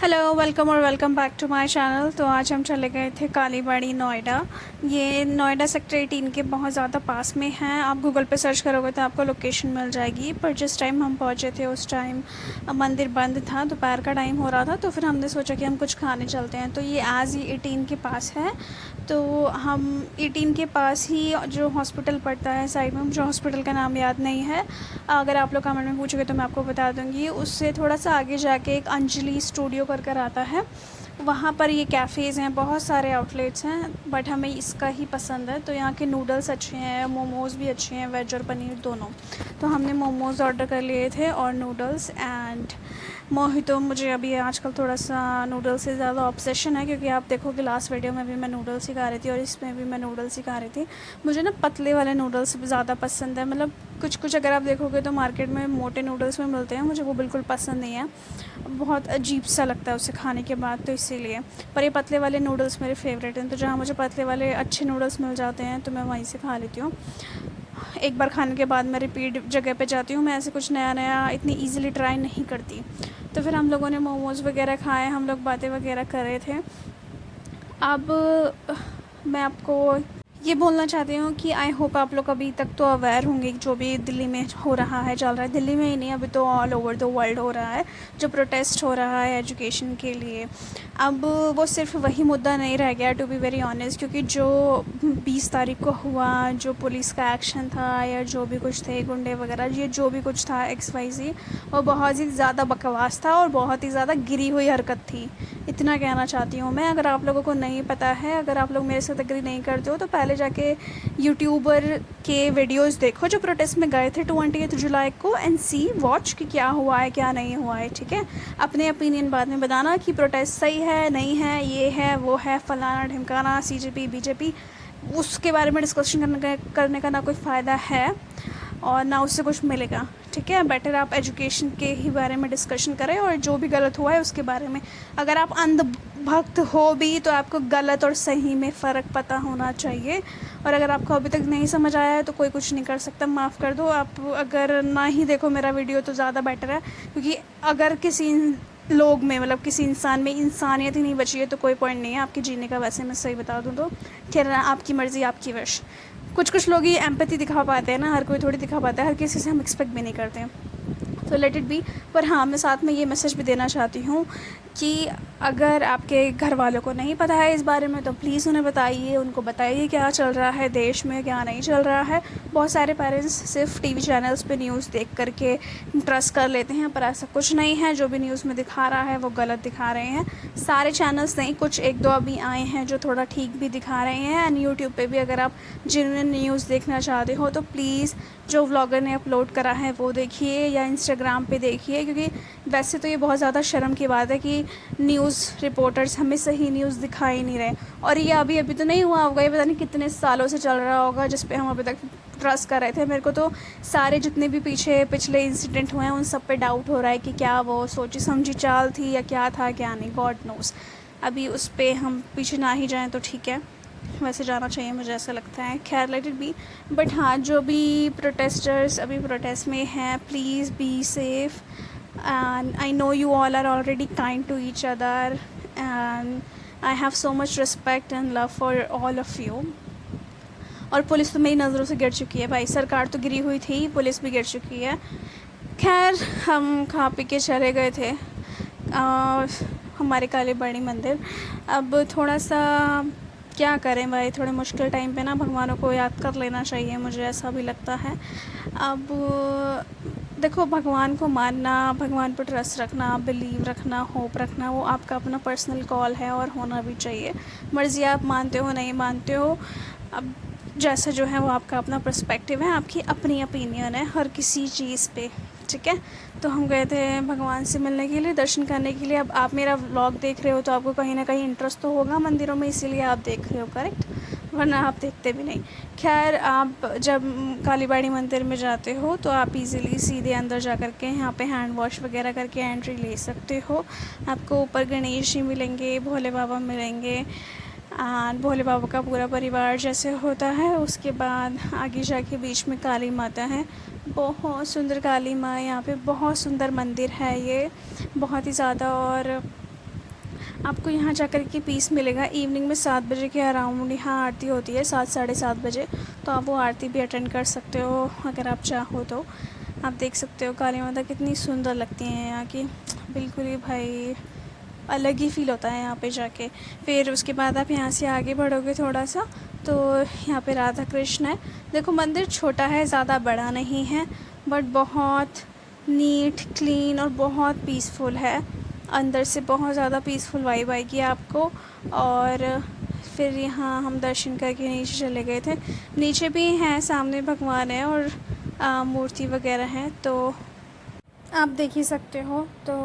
Hello welcome और welcome back to my channel. तो आज हम चले गए थे कालीबाड़ी नोएडा। ये नोएडा सेक्टर 18 के बहुत ज़्यादा पास में है। आप गूगल पे सर्च करोगे तो आपको लोकेशन मिल जाएगी। पर जिस टाइम हम पहुँचे थे उस टाइम मंदिर बंद था, दोपहर का टाइम हो रहा था। तो फिर हमने सोचा कि हम कुछ खाने चलते हैं। तो ये एज़ ही 18 के पास है। तो हम 18 के पास ही जो हॉस्पिटल पड़ता है साइड में, मुझे हॉस्पिटल का नाम याद नहीं है, अगर आप लोग कमेंट में पूछोगे तो मैं आपको बता दूँगी। उससे थोड़ा सा आगे जाके एक अंजलि स्टूडियो कर आता है, वहाँ पर ये कैफ़ेज़ हैं, बहुत सारे आउटलेट्स हैं, बट हमें इसका ही पसंद है। तो यहाँ के नूडल्स अच्छे हैं, मोमोज़ भी अच्छे हैं, वेज और पनीर दोनों। तो हमने मोमोज़ ऑर्डर कर लिए थे और नूडल्स एंड मोहितो। मुझे अभी आजकल थोड़ा सा नूडल्स से ज़्यादा ऑब्सेशन है, क्योंकि आप देखोगे लास्ट वीडियो में भी मैं नूडल्स ही खा रही थी और इसमें भी मैं नूडल्स ही खा रही थी। मुझे ना पतले वाले नूडल्स ज़्यादा पसंद है। मतलब कुछ अगर आप देखोगे तो मार्केट में मोटे नूडल्स में मिलते हैं, मुझे वो बिल्कुल पसंद नहीं है, बहुत अजीब सा लगता है उसे खाने के बाद, तो इसीलिए। पर ये पतले वाले नूडल्स मेरे फेवरेट हैं, तो जहाँ मुझे पतले वाले अच्छे नूडल्स मिल जाते हैं तो मैं वहीं से खा लेती हूँ। एक बार खाने के बाद मैं रिपीट जगह पे जाती हूँ। मैं ऐसे कुछ नया नया इतनी ईज़िली ट्राई नहीं करती। तो फिर हम लोगों ने मोमोज़ वगैरह खाए, हम लोग बातें वगैरह कर रहे थे। अब मैं आपको ये बोलना चाहती हूँ कि आई होप आप लोग अभी तक तो अवेयर होंगे जो भी दिल्ली में हो रहा है, चल रहा है। दिल्ली में ही नहीं, अभी तो ऑल ओवर द वर्ल्ड हो रहा है जो प्रोटेस्ट हो रहा है एजुकेशन के लिए। अब वो सिर्फ वही मुद्दा नहीं रह गया, टू बी वेरी ऑनेस्ट, क्योंकि जो 20 तारीख को हुआ, जो पुलिस का एक्शन था या जो भी कुछ थे गुंडे वगैरह, ये जो भी कुछ था XYZ, वो बहुत ही ज़्यादा बकवास था और बहुत ही ज़्यादा गिरी हुई हरकत थी। इतना कहना चाहती हूँ मैं। अगर आप लोगों को नहीं पता है, अगर आप लोग मेरे साथ एग्री नहीं करते हो, तो पहले जाके यूट्यूबर के वीडियोस देखो जो प्रोटेस्ट में गए थे 28 जुलाई को, एंड सी वॉच कि क्या हुआ है क्या नहीं हुआ है, ठीक है। अपने ओपिनियन बाद में बताना कि प्रोटेस्ट सही है नहीं है, ये है वो है, फलाना ढिमकाना, CJP BJP, उसके बारे में डिस्कशन करने का ना कोई फ़ायदा है और ना उससे कुछ मिलेगा, ठीक है। बेटर आप एजुकेशन के ही बारे में डिस्कशन करें और जो भी गलत हुआ है उसके बारे में। अगर आप अंधभक्त हो भी तो आपको गलत और सही में फ़र्क पता होना चाहिए। और अगर आपको अभी तक नहीं समझ आया है तो कोई कुछ नहीं कर सकता, माफ़ कर दो। आप अगर ना ही देखो मेरा वीडियो तो ज़्यादा बेटर है, क्योंकि अगर किसी लोग में, मतलब किसी इंसान में इंसानियत ही नहीं बची है तो कोई पॉइंट नहीं है आपके जीने का। वैसे मैं सही बता दूँ तो खैर, आपकी मर्ज़ी आपकी विश। कुछ लोग ही एम्पैथी दिखा पाते हैं ना, हर कोई थोड़ी दिखा पाता है, हर किसी से हम एक्सपेक्ट भी नहीं करते हैं, तो लेट इट बी। पर हाँ, मैं साथ में ये मैसेज भी देना चाहती हूँ कि अगर आपके घर वालों को नहीं पता है इस बारे में तो प्लीज़ उन्हें बताइए, उनको बताइए क्या चल रहा है देश में, क्या नहीं चल रहा है। बहुत सारे पेरेंट्स सिर्फ टीवी चैनल्स पे न्यूज़ देख करके ट्रस्ट कर लेते हैं, पर ऐसा कुछ नहीं है। जो भी न्यूज़ में दिखा रहा है वो गलत दिखा रहे हैं। सारे चैनल्स नहीं, कुछ एक दो अभी आए हैं जो थोड़ा ठीक भी दिखा रहे हैं। एंड यूट्यूब पे भी अगर आप जेन्युइन न्यूज़ देखना चाहते हो तो प्लीज़ जो व्लॉगर ने अपलोड करा है वो देखिए, या इंस्टाग्राम पे देखिए, क्योंकि वैसे तो ये बहुत ज़्यादा शर्म की बात है कि न्यूज़ रिपोर्टर्स हमें सही न्यूज़ दिखा ही नहीं रहे। और ये अभी तो नहीं हुआ होगा, ये पता नहीं कितने सालों से चल रहा होगा जिस पे हम अभी तक ट्रस्ट कर रहे थे। मेरे को तो सारे जितने भी पिछले इंसिडेंट हुए हैं उन सब पे डाउट हो रहा है कि क्या वो सोची समझी चाल थी या क्या था क्या नहीं, गॉड नोज़। अभी उस पर हम पीछे ना ही जाएँ तो ठीक है, वैसे जाना चाहिए मुझे ऐसा लगता है। खैर लेट इट बी। बट हाँ, जो भी प्रोटेस्टर्स अभी प्रोटेस्ट में हैं, please be safe. And I know you all are already kind to each other and I have so much respect and love for all of you. और police तो मेरी नज़रों से गिर चुकी है भाई, सरकार तो गिरी हुई थी, पुलिस भी गिर चुकी है। खैर हम खा पी के चले गए थे हमारे कालीबाड़ी मंदिर। अब थोड़ा सा क्या करें भाई, थोड़े मुश्किल टाइम पे ना भगवानों को याद कर लेना चाहिए, मुझे ऐसा भी लगता है। अब देखो, भगवान को मानना, भगवान पर ट्रस्ट रखना, बिलीव रखना, होप रखना, वो आपका अपना पर्सनल कॉल है और होना भी चाहिए। मर्ज़ी आप मानते हो नहीं मानते हो, अब जैसा जो है वो आपका अपना पर्सपेक्टिव है, आपकी अपनी ओपिनियन है हर किसी चीज़ पे, ठीक है। तो हम गए थे भगवान से मिलने के लिए, दर्शन करने के लिए। अब आप मेरा व्लॉग देख रहे हो तो आपको कहीं ना कहीं इंटरेस्ट तो होगा मंदिरों में, इसीलिए आप देख रहे हो, करेक्ट, वरना आप देखते भी नहीं। खैर, आप जब कालीबाड़ी मंदिर में जाते हो तो आप इजीली सीधे अंदर जा कर के यहाँ पे हैंड वॉश वगैरह करके एंट्री ले सकते हो। आपको ऊपर गणेश जी मिलेंगे, भोले बाबा मिलेंगे, भोले बाबा का पूरा परिवार जैसे होता है। उसके बाद आगे जाके बीच में काली माता है, बहुत सुंदर काली माँ, यहाँ पे बहुत सुंदर मंदिर है ये, बहुत ही ज़्यादा। और आपको यहाँ जाकर के पीस मिलेगा। इवनिंग में 7 बजे के अराउंड यहाँ आरती होती है, 7 साढ़े 7 बजे। तो आप वो आरती भी अटेंड कर सकते हो अगर आप चाहो तो। आप देख सकते हो काली माता कितनी सुंदर लगती हैं यहाँ की, बिल्कुल ही भाई अलग ही फ़ील होता है यहाँ पे जाके। फिर उसके बाद आप यहाँ से आगे बढ़ोगे थोड़ा सा तो यहाँ पे राधा कृष्ण है। देखो मंदिर छोटा है, ज़्यादा बड़ा नहीं है, बट बहुत नीट क्लीन और बहुत पीसफुल है। अंदर से बहुत ज़्यादा पीसफुल वाइब आएगी आपको। और फिर यहाँ हम दर्शन करके नीचे चले गए थे। नीचे भी हैं, सामने भगवान है और मूर्ति वगैरह हैं, तो आप देख ही सकते हो। तो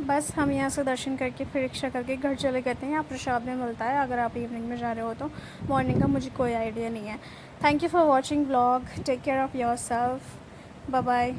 बस हम यहाँ से दर्शन करके फिर रिक्शा करके घर चले गए थे। यहाँ प्रसाद में मिलता है अगर आप इवनिंग में जा रहे हो तो। मॉर्निंग का मुझे कोई आइडिया नहीं है। Thank you for watching vlog. Take care of yourself. Bye bye.